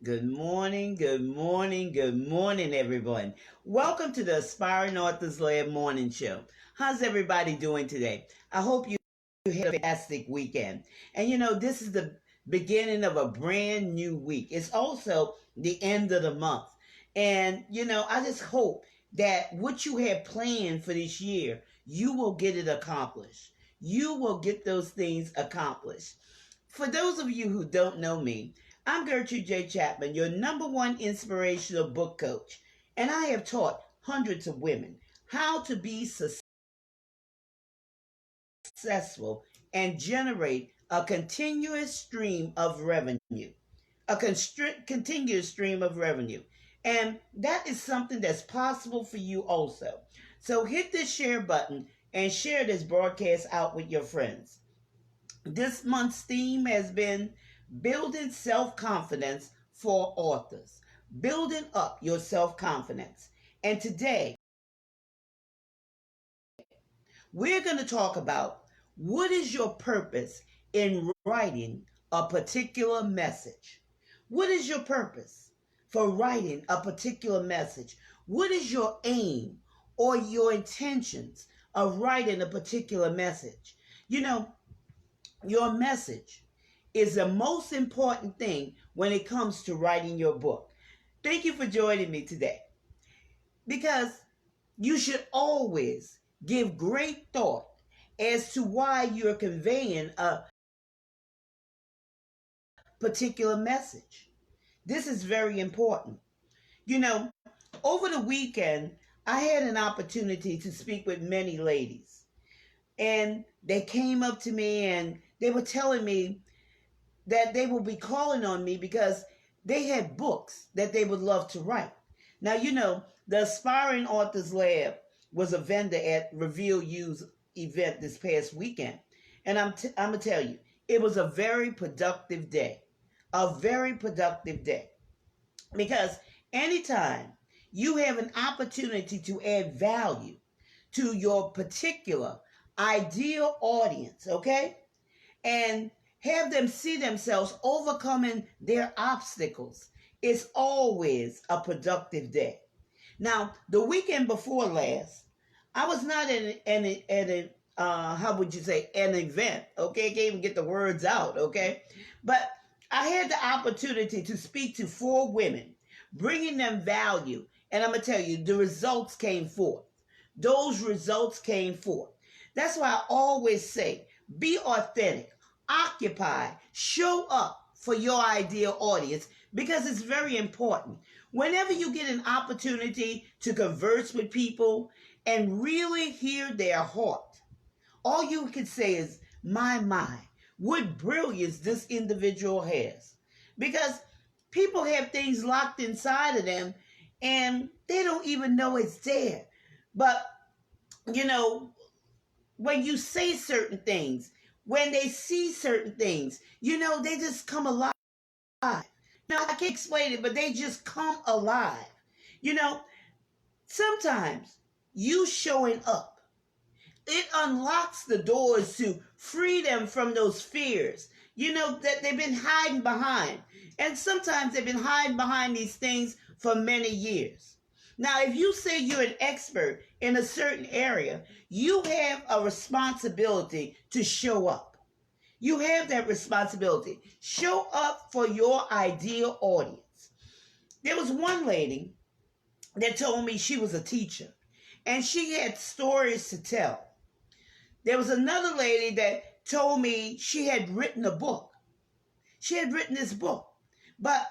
Good morning, good morning, good morning, everyone. Welcome to the Aspiring Authors Lab Morning Show. How's everybody doing today? I hope you had a fantastic weekend. And this is the beginning of a brand new week. It's also the end of the month. And I just hope that what you have planned for this year, you will get it accomplished. You will get those things accomplished. For those of you who don't know me, I'm Gertrude J. Chapman, your number one inspirational book coach, and I have taught hundreds of women how to be successful and generate a continuous stream of revenue. Continuous stream of revenue. And that is something that's possible for you also. So hit this share button and share this broadcast out with your friends. This month's theme has been building self confidence for authors, building up your self confidence. And today, we're going to talk about what is your purpose in writing a particular message? What is your purpose for writing a particular message? What is your aim or your intentions of writing a particular message? Your message is the most important thing when it comes to writing your book. Thank you for joining me today because you should always give great thought as to why you're conveying a particular message. This is very important. You know, over the weekend, I had an opportunity to speak with many ladies, and they came up to me and they were telling me that they will be calling on me because they had books that they would love to write. Now, the Aspiring Authors Lab was a vendor at Reveal You's event this past weekend. And I'm going to tell you, it was a very productive day. A very productive day. Because anytime you have an opportunity to add value to your particular ideal audience, okay? And have them see themselves overcoming their obstacles. It's always a productive day. Now, the weekend before last, I was not at an how would you say, an event, okay? I can't even get the words out, okay? But I had the opportunity to speak to 4 women, bringing them value. And I'm going to tell you, the results came forth. Those results came forth. That's why I always say, be authentic, occupy, show up for your ideal audience because it's very important. Whenever you get an opportunity to converse with people and really hear their heart, all you can say is, my, what brilliance this individual has. Because people have things locked inside of them and they don't even know it's there. But, when you say certain things, when they see certain things, they just come alive. Now, I can't explain it, but they just come alive. You know, Sometimes you showing up, it unlocks the doors to free them from those fears, that they've been hiding behind. And sometimes they've been hiding behind these things for many years. Now, if you say you're an expert in a certain area, you have a responsibility to show up. You have that responsibility. Show up for your ideal audience. There was one lady that told me she was a teacher and she had stories to tell. There was another lady that told me she had written a book. She had written this book. But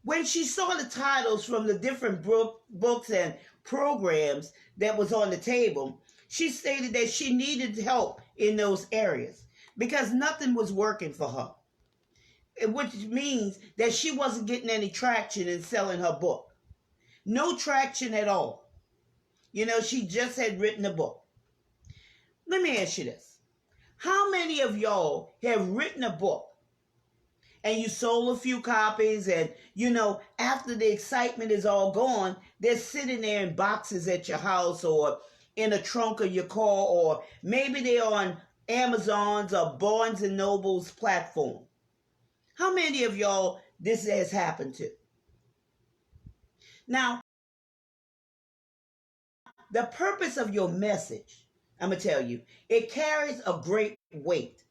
when she saw the titles from the different books and programs that was on the table, she stated that she needed help in those areas because nothing was working for her, which means that she wasn't getting any traction in selling her book. No traction at all. She just had written a book. Let me ask you this. How many of y'all have written a book and you sold a few copies and, after the excitement is all gone, they're sitting there in boxes at your house or in a trunk of your car, or maybe they're on Amazon's or Barnes and Noble's platform? How many of y'all this has happened to? Now, the purpose of your message, I'm going to tell you, it carries a great weight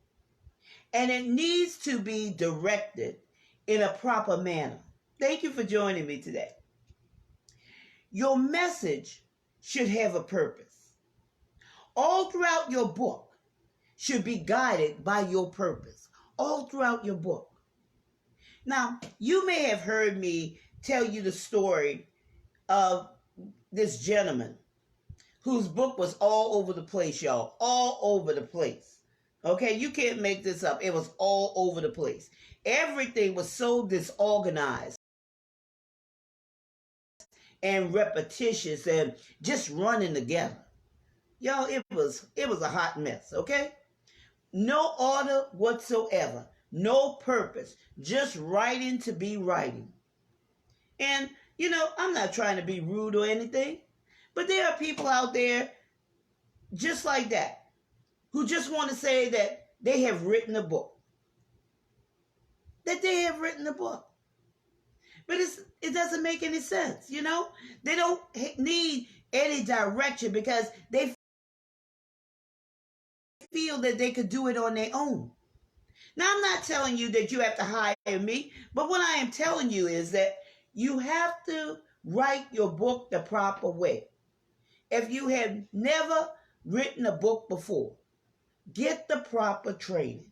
and it needs to be directed in a proper manner. Thank you for joining me today. Your message should have a purpose. All throughout your book should be guided by your purpose. All throughout your book. Now, you may have heard me tell you the story of this gentleman whose book was all over the place, y'all. All over the place. Okay, you can't make this up. It was all over the place. Everything was so disorganized and repetitious and just running together. Y'all, it was a hot mess, okay? No order whatsoever. No purpose. Just writing to be writing. And, I'm not trying to be rude or anything, but there are people out there just like that who just want to say that they have written a book. That they have written a book. But it doesn't make any sense, They don't need any direction because they feel that they could do it on their own. Now, I'm not telling you that you have to hire me, but what I am telling you is that you have to write your book the proper way. If you have never written a book before, get the proper training.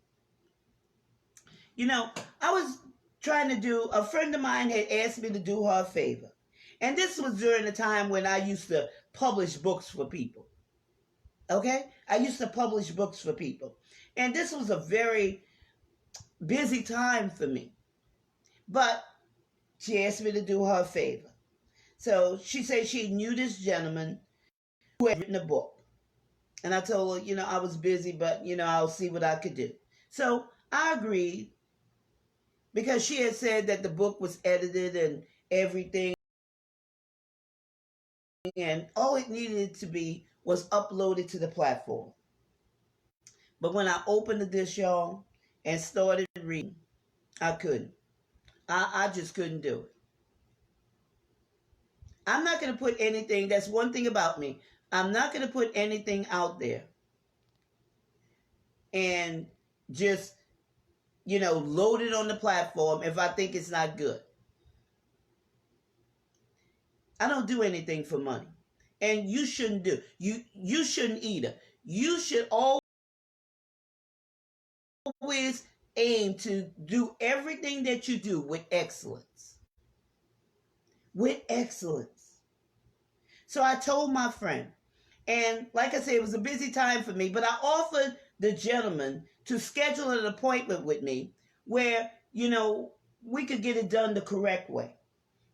I was trying to a friend of mine had asked me to do her a favor. And this was during the time when I used to publish books for people. Okay? I used to publish books for people. And this was a very busy time for me. But she asked me to do her a favor. So she said she knew this gentleman who had written a book. And I told her, I was busy, but, I'll see what I could do. So I agreed because she had said that the book was edited and everything. And all it needed to be was uploaded to the platform. But when I opened the disc, y'all, and started reading, I couldn't. I just couldn't do it. I'm not going to put anything, that's one thing about me. I'm not going to put anything out there and just, load it on the platform if I think it's not good. I don't do anything for money. And you shouldn't do. You shouldn't either. You should always aim to do everything that you do with excellence. With excellence. So I told my friend, and like I said, it was a busy time for me, but I offered the gentleman to schedule an appointment with me where, we could get it done the correct way.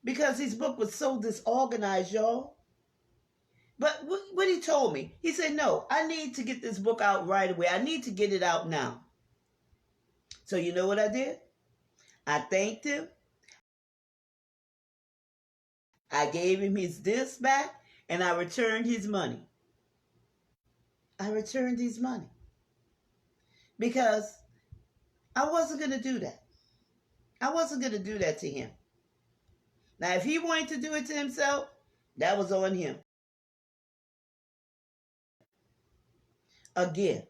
Because his book was so disorganized, y'all. But what he told me, he said, no, I need to get this book out right away. I need to get it out now. So you know what I did? I thanked him. I gave him his disc back and I returned his money. I returned his money. Because I wasn't going to do that. I wasn't going to do that to him. Now, if he wanted to do it to himself, that was on him. Again,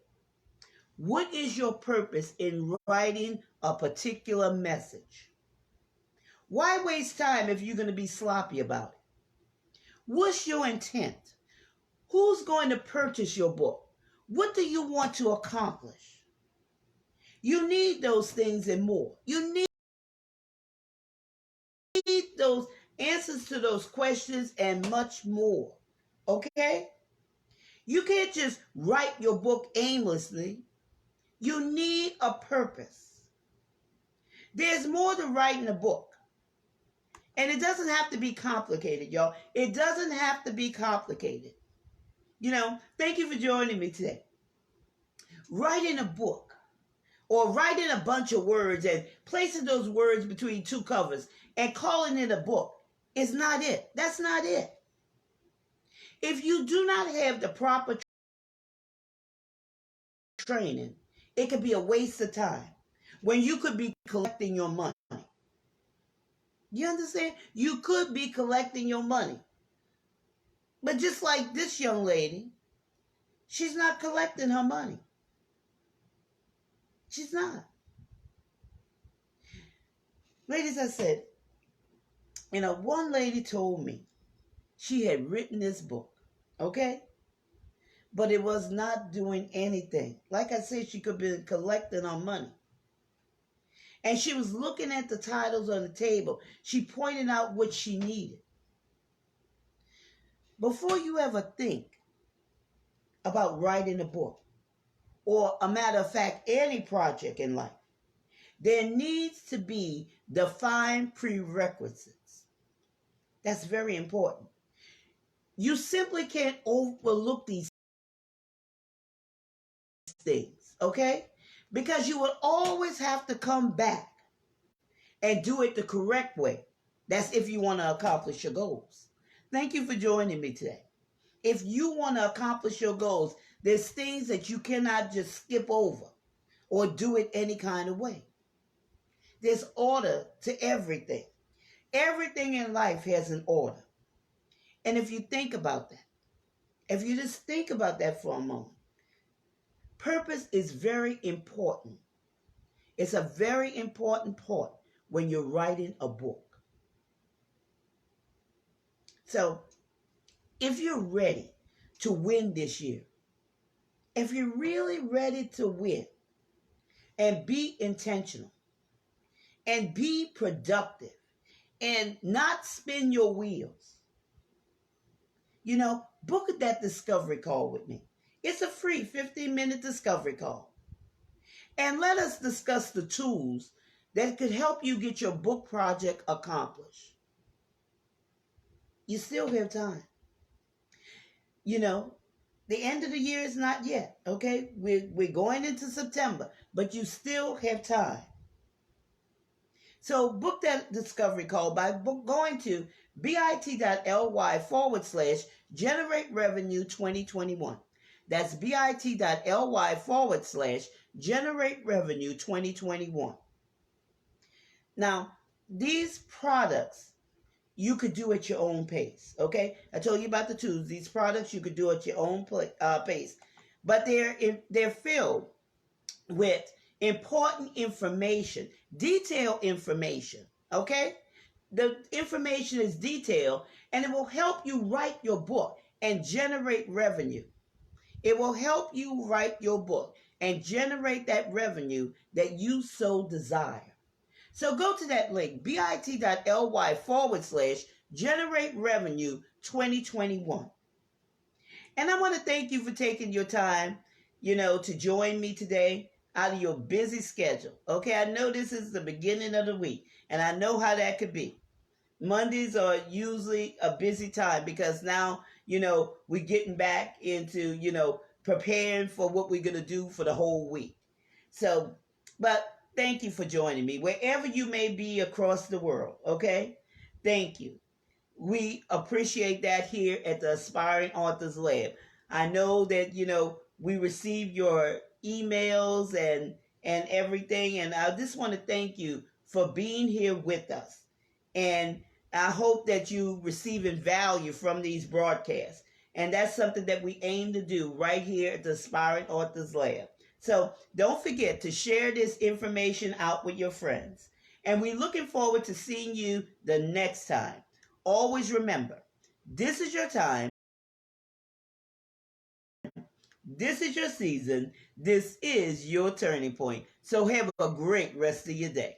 what is your purpose in writing a particular message? Why waste time if you're going to be sloppy about it? What's your intent? Who's going to purchase your book? What do you want to accomplish? You need those things and more. You need those answers to those questions and much more. Okay? You can't just write your book aimlessly. You need a purpose. There's more to writing a book. And it doesn't have to be complicated, y'all. It doesn't have to be complicated. Thank you for joining me today. Writing a book or writing a bunch of words and placing those words between two covers and calling it a book is not it. That's not it. If you do not have the proper training, it could be a waste of time when you could be collecting your money. You understand? You could be collecting your money. But just like this young lady, she's not collecting her money. She's not. Ladies, I said, one lady told me she had written this book, okay? But it was not doing anything. Like I said, she could be collecting her money. And she was looking at the titles on the table. She pointed out what she needed. Before you ever think about writing a book, or a matter of fact, any project in life, there needs to be defined prerequisites. That's very important. You simply can't overlook these things, okay? Because you will always have to come back and do it the correct way. That's if you want to accomplish your goals. Thank you for joining me today. If you want to accomplish your goals, there's things that you cannot just skip over or do it any kind of way. There's order to everything. Everything in life has an order. And if you think about that, if you just think about that for a moment, purpose is very important. It's a very important part when you're writing a book. So, if you're ready to win this year, if you're really ready to win and be intentional and be productive and not spin your wheels, book that discovery call with me. It's a free 15-minute discovery call. And let us discuss the tools that could help you get your book project accomplished. You still have time. The end of the year is not yet, okay? We're going into September, but you still have time. So book that discovery call by going to bit.ly/generate revenue 2021. That's bit.ly/generate revenue 2021. Now, these products you could do at your own pace, okay? I told you about the tools. These products you could do at your own pace. But they're filled with important information, detailed information, okay? The information is detailed, and it will help you write your book and generate revenue. It will help you write your book and generate that revenue that you so desire. So go to that link, bit.ly/generate revenue 2021. And I want to thank you for taking your time, to join me today out of your busy schedule. Okay, I know this is the beginning of the week, and I know how that could be. Mondays are usually a busy time because now, we're getting back into, preparing for what we're going to do for the whole week. So, but thank you for joining me wherever you may be across the world, okay? Thank you. We appreciate that here at the Aspiring Authors Lab. I know that, we receive your emails and everything, and I just want to thank you for being here with us. And I hope that you're receiving value from these broadcasts. And that's something that we aim to do right here at the Aspiring Authors Lab. So don't forget to share this information out with your friends. And we're looking forward to seeing you the next time. Always remember, this is your time. This is your season. This is your turning point. So have a great rest of your day.